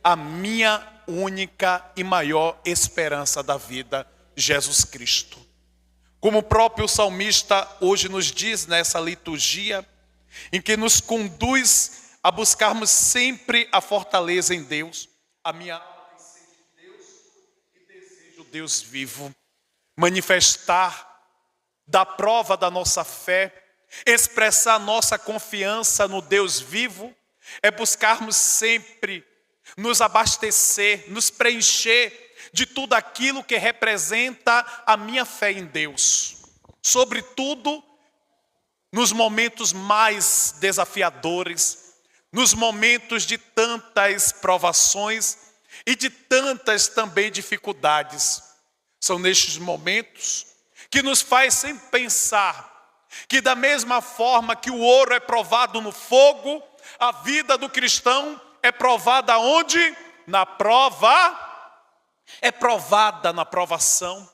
a minha única e maior esperança da vida, Jesus Cristo. Como o próprio salmista hoje nos diz nessa liturgia, em que nos conduz a buscarmos sempre a fortaleza em Deus. A minha alma tem sede de Deus e desejo Deus vivo. Manifestar da prova da nossa fé, expressar nossa confiança no Deus vivo, é buscarmos sempre nos abastecer, nos preencher de tudo aquilo que representa a minha fé em Deus. Sobretudo, nos momentos mais desafiadores, nos momentos de tantas provações e de tantas também dificuldades. São nestes momentos que nos faz sempre pensar que da mesma forma que o ouro é provado no fogo, a vida do cristão é provada onde? Na prova. É provada na provação.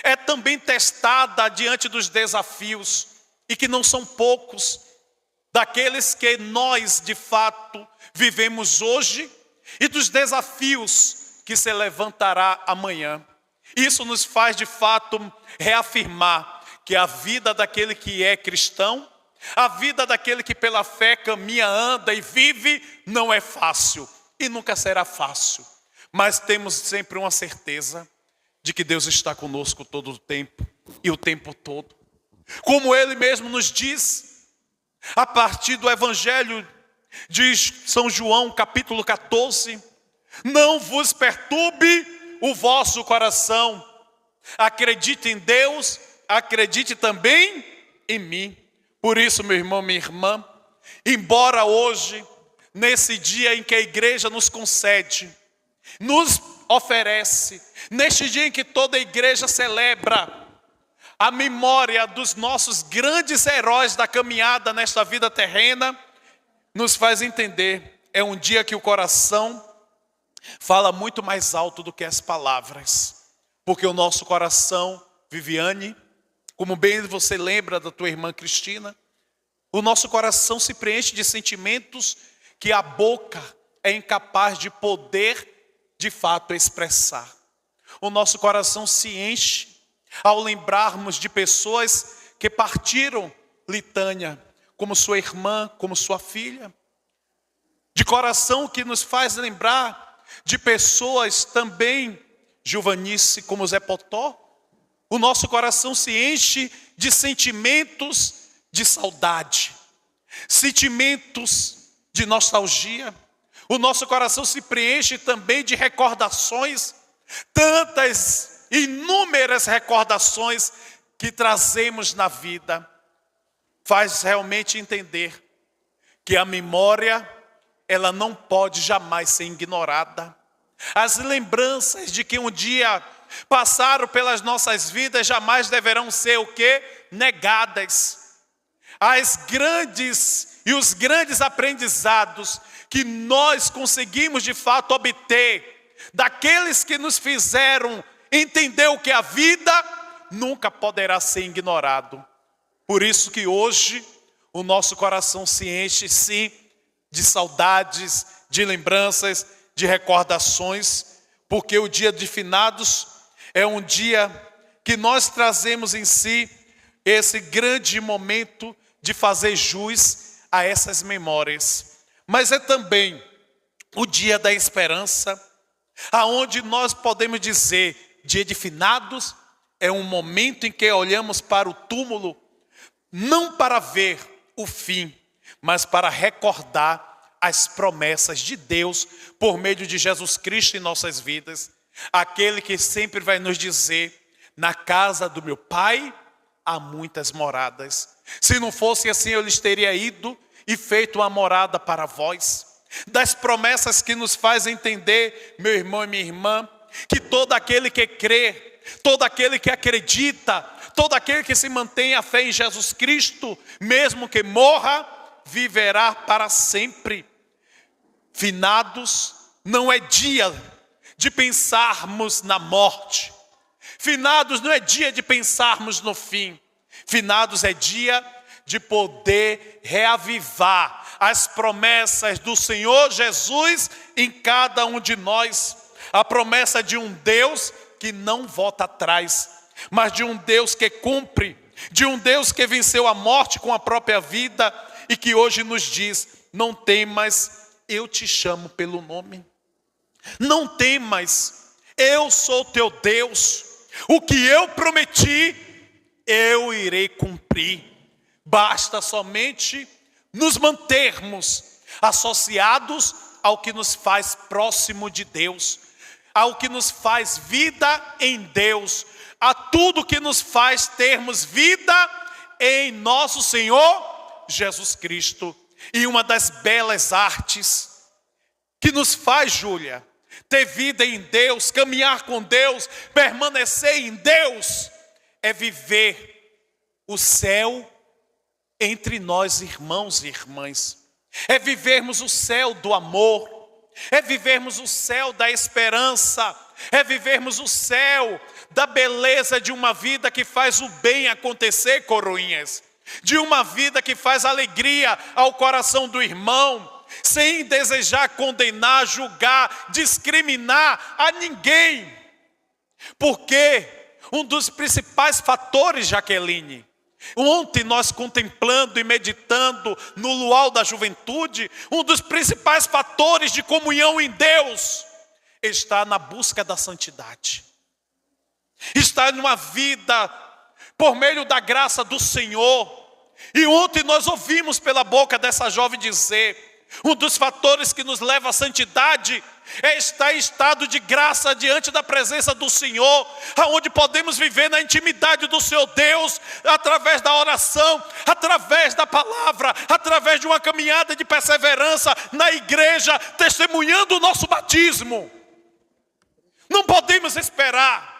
É também testada diante dos desafios, e que não são poucos, daqueles que nós de fato vivemos hoje e dos desafios que se levantará amanhã. Isso nos faz de fato reafirmar que a vida daquele que é cristão, a vida daquele que pela fé caminha, anda e vive, não é fácil e nunca será fácil. Mas temos sempre uma certeza de que Deus está conosco todo o tempo e o tempo todo. Como Ele mesmo nos diz, a partir do Evangelho de São João, capítulo 14, não vos perturbe o vosso coração. Acredite em Deus, acredite também em mim. Por isso, meu irmão, minha irmã, embora hoje, nesse dia em que a igreja nos concede, nos oferece, neste dia em que toda a igreja celebra a memória dos nossos grandes heróis da caminhada nesta vida terrena, nos faz entender, é um dia que o coração fala muito mais alto do que as palavras. Porque o nosso coração, Viviane, como bem você lembra da tua irmã Cristina, o nosso coração se preenche de sentimentos que a boca é incapaz de poder, de fato, expressar. O nosso coração se enche ao lembrarmos de pessoas que partiram litânia, como sua irmã, como sua filha. De coração que nos faz lembrar de pessoas também Giovanice, como Zé Potó. O nosso coração se enche de sentimentos de saudade, sentimentos de nostalgia. O nosso coração se preenche também de recordações, tantas, inúmeras recordações que trazemos na vida. Faz realmente entender que a memória, ela não pode jamais ser ignorada. As lembranças de que um dia passaram pelas nossas vidas jamais deverão ser o quê? Negadas. As grandes e os grandes aprendizados que nós conseguimos de fato obter daqueles que nos fizeram entender o que é a vida, nunca poderá ser ignorado. Por isso que hoje o nosso coração se enche sim de saudades, de lembranças, de recordações, porque o dia de finados é um dia que nós trazemos em si esse grande momento de fazer jus a essas memórias. Mas é também o dia da esperança, aonde nós podemos dizer, dia de finados é um momento em que olhamos para o túmulo, não para ver o fim, mas para recordar as promessas de Deus por meio de Jesus Cristo em nossas vidas. Aquele que sempre vai nos dizer, na casa do meu Pai há muitas moradas. Se não fosse assim, eu lhes teria ido e feito uma morada para vós. Das promessas que nos faz entender, meu irmão e minha irmã, que todo aquele que crê, todo aquele que acredita, todo aquele que se mantém a fé em Jesus Cristo, mesmo que morra, viverá para sempre. Finados não é dia de pensarmos na morte. Finados não é dia de pensarmos no fim. Finados é dia de poder reavivar as promessas do Senhor Jesus em cada um de nós. A promessa de um Deus que não volta atrás, mas de um Deus que cumpre, de um Deus que venceu a morte com a própria vida e que hoje nos diz: não temas, eu te chamo pelo nome. Não temas, eu sou teu Deus. O que eu prometi, eu irei cumprir. Basta somente nos mantermos associados ao que nos faz próximo de Deus, ao que nos faz vida em Deus, a tudo que nos faz termos vida em nosso Senhor Jesus Cristo. E uma das belas artes que nos faz, Júlia, ter vida em Deus, caminhar com Deus, permanecer em Deus, é viver o céu entre nós, irmãos e irmãs. É vivermos o céu do amor, é vivermos o céu da esperança, é vivermos o céu da beleza de uma vida que faz o bem acontecer, coroinhas. De uma vida que faz alegria ao coração do irmão, sem desejar condenar, julgar, discriminar a ninguém. Porque um dos principais fatores, Jaqueline, ontem nós contemplando e meditando no luau da juventude, um dos principais fatores de comunhão em Deus está na busca da santidade. Está numa vida por meio da graça do Senhor. E ontem nós ouvimos pela boca dessa jovem dizer: um dos fatores que nos leva à santidade é estar em estado de graça diante da presença do Senhor, aonde podemos viver na intimidade do seu Deus, através da oração, através da palavra, através de uma caminhada de perseverança na igreja, testemunhando o nosso batismo. Não podemos esperar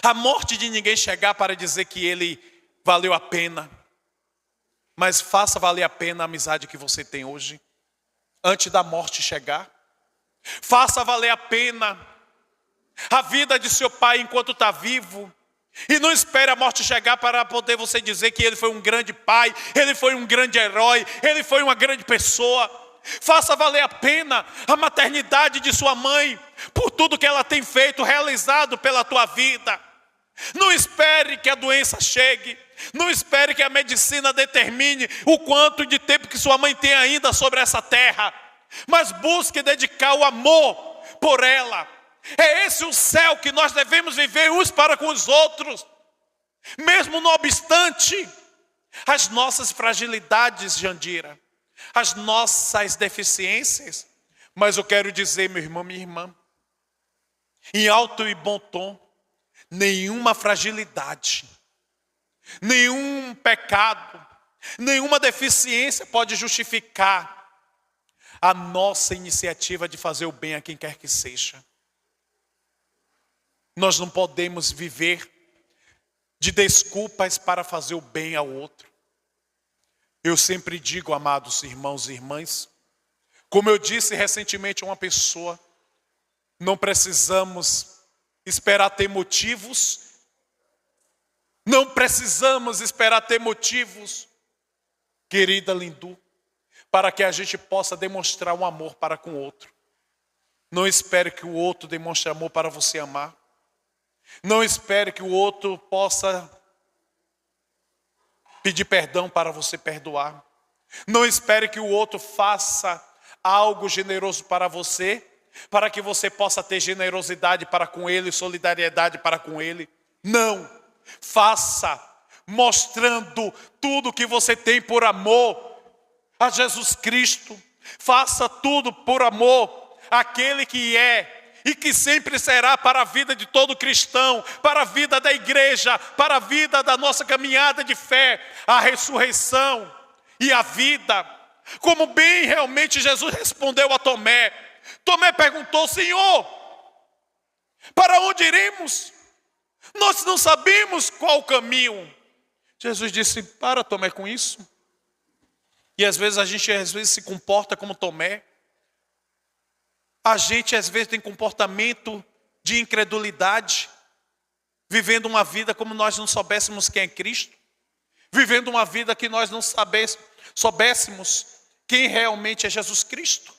a morte de ninguém chegar para dizer que ele valeu a pena. Mas faça valer a pena a amizade que você tem hoje, antes da morte chegar. Faça valer a pena a vida de seu pai enquanto está vivo. E não espere a morte chegar para poder você dizer que ele foi um grande pai, ele foi um grande herói, ele foi uma grande pessoa. Faça valer a pena a maternidade de sua mãe, por tudo que ela tem feito, realizado pela tua vida. Não espere que a doença chegue. Não espere que a medicina determine o quanto de tempo que sua mãe tem ainda sobre essa terra. Mas busque dedicar o amor por ela. É esse o céu que nós devemos viver uns para com os outros. Mesmo não obstante as nossas fragilidades, Jandira, as nossas deficiências. Mas eu quero dizer, meu irmão, minha irmã, em alto e bom tom, nenhuma fragilidade, nenhum pecado, nenhuma deficiência pode justificar a nossa iniciativa de fazer o bem a quem quer que seja. Nós não podemos viver de desculpas para fazer o bem ao outro. Eu sempre digo, amados irmãos e irmãs, como eu disse recentemente a uma pessoa, não precisamos esperar ter motivos. Não precisamos esperar ter motivos, querida Lindu, para que a gente possa demonstrar um amor para com o outro. Não espere que o outro demonstre amor para você amar. Não espere que o outro possa pedir perdão para você perdoar. Não espere que o outro faça algo generoso para você, para que você possa ter generosidade para com ele, solidariedade para com ele. Não, faça mostrando tudo que você tem por amor a Jesus Cristo. Faça tudo por amor àquele que é e que sempre será para a vida de todo cristão, para a vida da igreja, para a vida da nossa caminhada de fé, a ressurreição e a vida. Como bem realmente Jesus respondeu a Tomé. Tomé perguntou: Senhor, para onde iremos? Nós não sabemos qual o caminho. Jesus disse: para, Tomé, com isso. E às vezes a gente se comporta como Tomé. A gente às vezes tem comportamento de incredulidade, vivendo uma vida como nós não soubéssemos quem é Cristo, vivendo uma vida que nós não soubéssemos quem realmente é Jesus Cristo.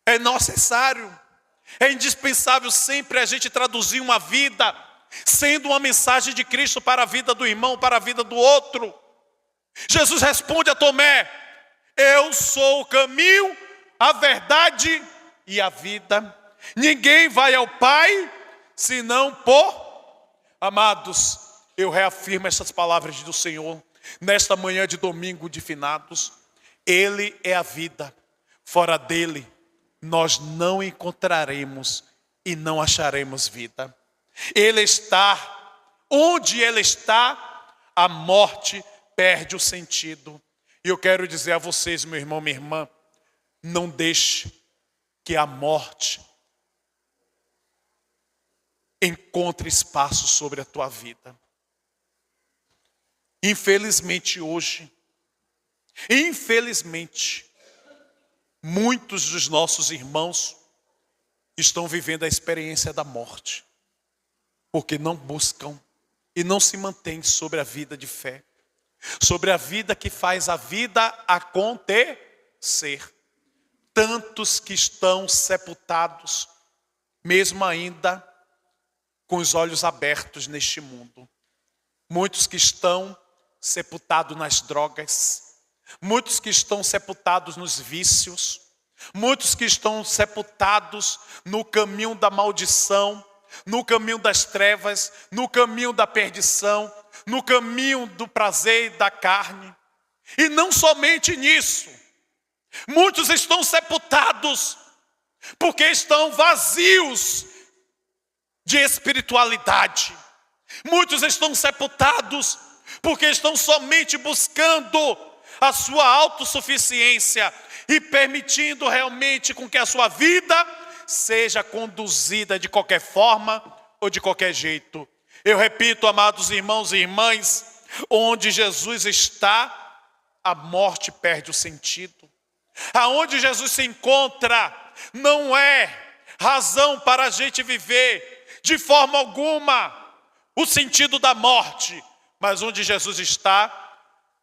É necessário, é indispensável sempre a gente traduzir uma vida sendo uma mensagem de Cristo para a vida do irmão, para a vida do outro. Jesus responde a Tomé: eu sou o caminho, a verdade e a vida. Ninguém vai ao Pai senão por... Amados, eu reafirmo essas palavras do Senhor nesta manhã de domingo de finados. Ele é a vida. Fora dele nós não encontraremos e não acharemos vida. Ele está, onde ele está, a morte perde o sentido. E eu quero dizer a vocês, meu irmão, minha irmã, não deixe que a morte encontre espaço sobre a tua vida. Infelizmente hoje, muitos dos nossos irmãos estão vivendo a experiência da morte, porque não buscam e não se mantêm sobre a vida de fé, sobre a vida que faz a vida acontecer. Tantos que estão sepultados, mesmo ainda com os olhos abertos neste mundo. Muitos que estão sepultados nas drogas, muitos que estão sepultados nos vícios, muitos que estão sepultados no caminho da maldição, no caminho das trevas, no caminho da perdição, no caminho do prazer e da carne. E não somente nisso, muitos estão sepultados porque estão vazios de espiritualidade. Muitos estão sepultados porque estão somente buscando a sua autossuficiência e permitindo realmente com que a sua vida seja conduzida de qualquer forma ou de qualquer jeito. Eu repito, amados irmãos e irmãs, onde Jesus está, a morte perde o sentido. Aonde Jesus se encontra, não é razão para a gente viver de forma alguma o sentido da morte, mas onde Jesus está,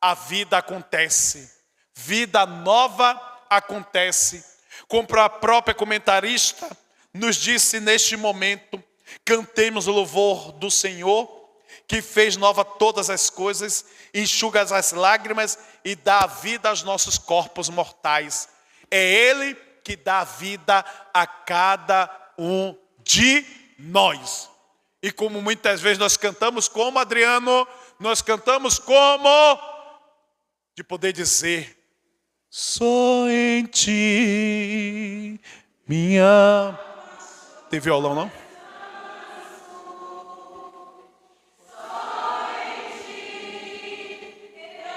a vida acontece, vida nova acontece. Como a própria comentarista nos disse neste momento: cantemos o louvor do Senhor, que fez nova todas as coisas, enxuga as lágrimas e dá vida aos nossos corpos mortais. É Ele que dá vida a cada um de nós. E como muitas vezes nós cantamos como, Adriano, nós cantamos como de poder dizer: só em ti, minha... Tem violão, não? Só em ti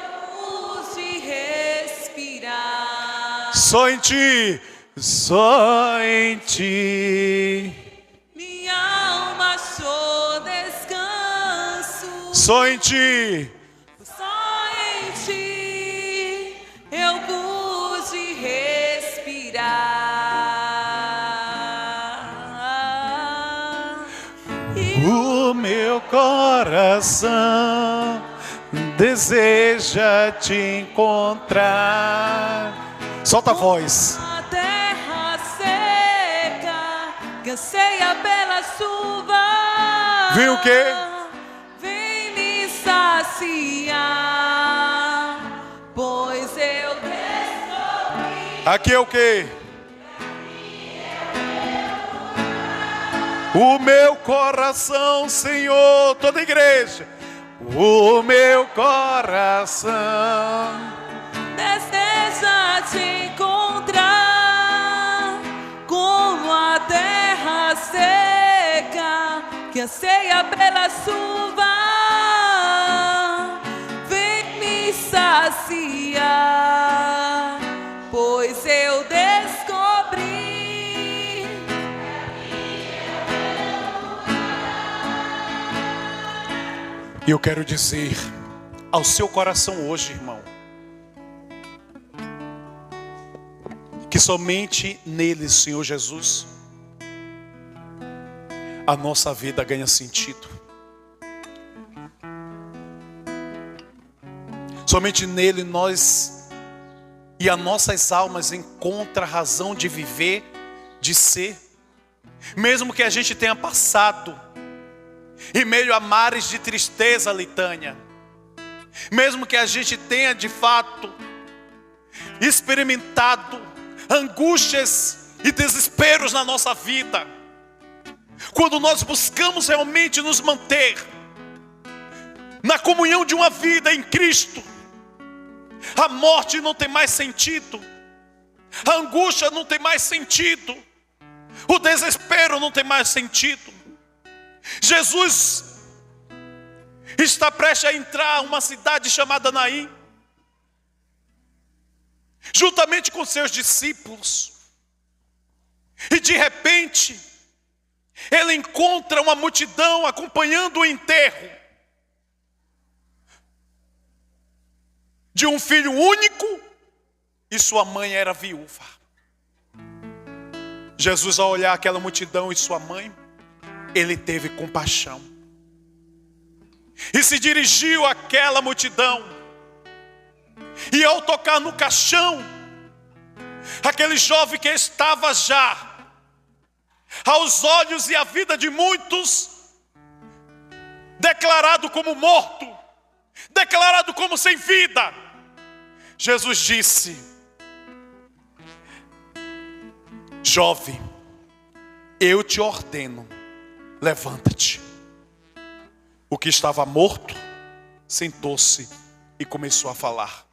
eu pude respirar. Só em ti, só em ti. Minha alma achou descanso. Só em ti. Só em ti eu pude respirar. O meu coração deseja te encontrar. Solta a voz. A terra seca, que anseia pela chuva. Vem o quê? Vem me saciar, pois eu descobri. Aqui é o quê? O meu coração, Senhor, toda a igreja. O meu coração Deseja te encontrar, como a terra seca que anseia pela chuva. Vem me saciar, pois eu descobri. E eu quero dizer ao seu coração hoje, irmão, que somente nele, Senhor Jesus, a nossa vida ganha sentido. Somente nele nós e as nossas almas encontram razão de viver, de ser. Mesmo que a gente tenha passado em meio a mares de tristeza, Litânia, mesmo que a gente tenha de fato experimentado angústias e desesperos na nossa vida, quando nós buscamos realmente nos manter na comunhão de uma vida em Cristo, a morte não tem mais sentido, a angústia não tem mais sentido, o desespero não tem mais sentido. Jesus está prestes a entrar em uma cidade chamada Naim, juntamente com seus discípulos, e de repente ele encontra uma multidão acompanhando o enterro de um filho único, e sua mãe era viúva. Jesus, ao olhar aquela multidão e sua mãe, ele teve compaixão e se dirigiu àquela multidão, e ao tocar no caixão, aquele jovem que estava já aos olhos e à vida de muitos declarado como morto, declarado como sem vida, Jesus disse: jovem, eu te ordeno, levanta-te. O que estava morto sentou-se e começou a falar.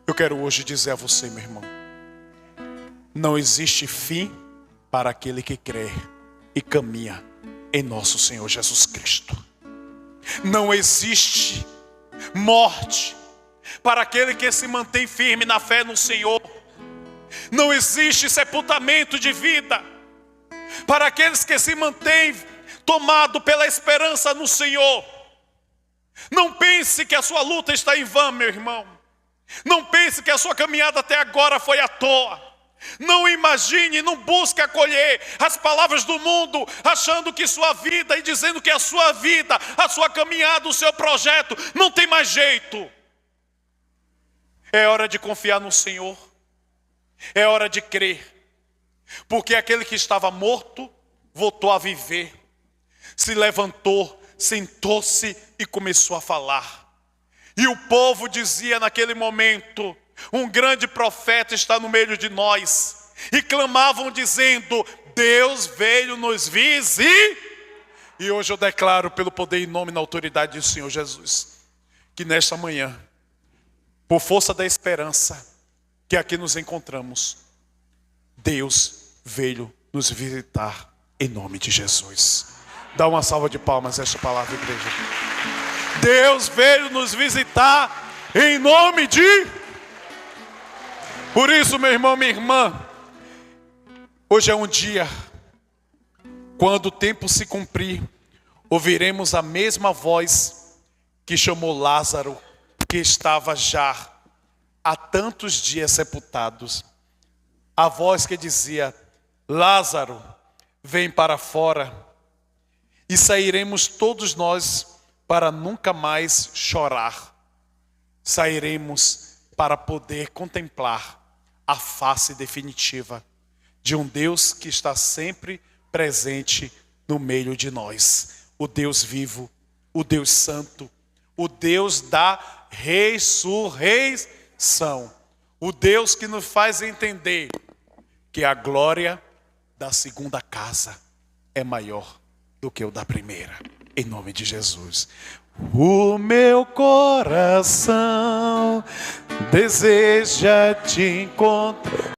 Eu quero hoje dizer a você, meu irmão, não existe fim para aquele que crê e caminha em nosso Senhor Jesus Cristo. Não existe morte para aquele que se mantém firme na fé no Senhor. Não existe sepultamento de vida para aqueles que se mantêm tomado pela esperança no Senhor. Não pense que a sua luta está em vão, meu irmão. Não pense que a sua caminhada até agora foi à toa. Não imagine, não busque acolher as palavras do mundo, achando que sua vida e dizendo que a sua vida, a sua caminhada, o seu projeto não tem mais jeito. É hora de confiar no Senhor. É hora de crer. Porque aquele que estava morto voltou a viver. Se levantou, sentou-se e começou a falar. E o povo dizia naquele momento: um grande profeta está no meio de nós. E clamavam dizendo: Deus veio nos visitar. E hoje eu declaro pelo poder e nome e na autoridade do Senhor Jesus, que nesta manhã, por força da esperança que aqui nos encontramos, Deus veio nos visitar em nome de Jesus. Dá uma salva de palmas a esta palavra, igreja. Deus veio nos visitar em nome de... Por isso, meu irmão, minha irmã, hoje é um dia, quando o tempo se cumprir, ouviremos a mesma voz que chamou Lázaro, que estava já há tantos dias sepultados. A voz que dizia: Lázaro, vem para fora. E sairemos todos nós para nunca mais chorar. Sairemos para poder contemplar a face definitiva de um Deus que está sempre presente no meio de nós. O Deus vivo, o Deus santo, o Deus da ressurreição. O Deus que nos faz entender que a glória da segunda casa é maior do que o da primeira. Em nome de Jesus. O meu coração deseja te encontrar.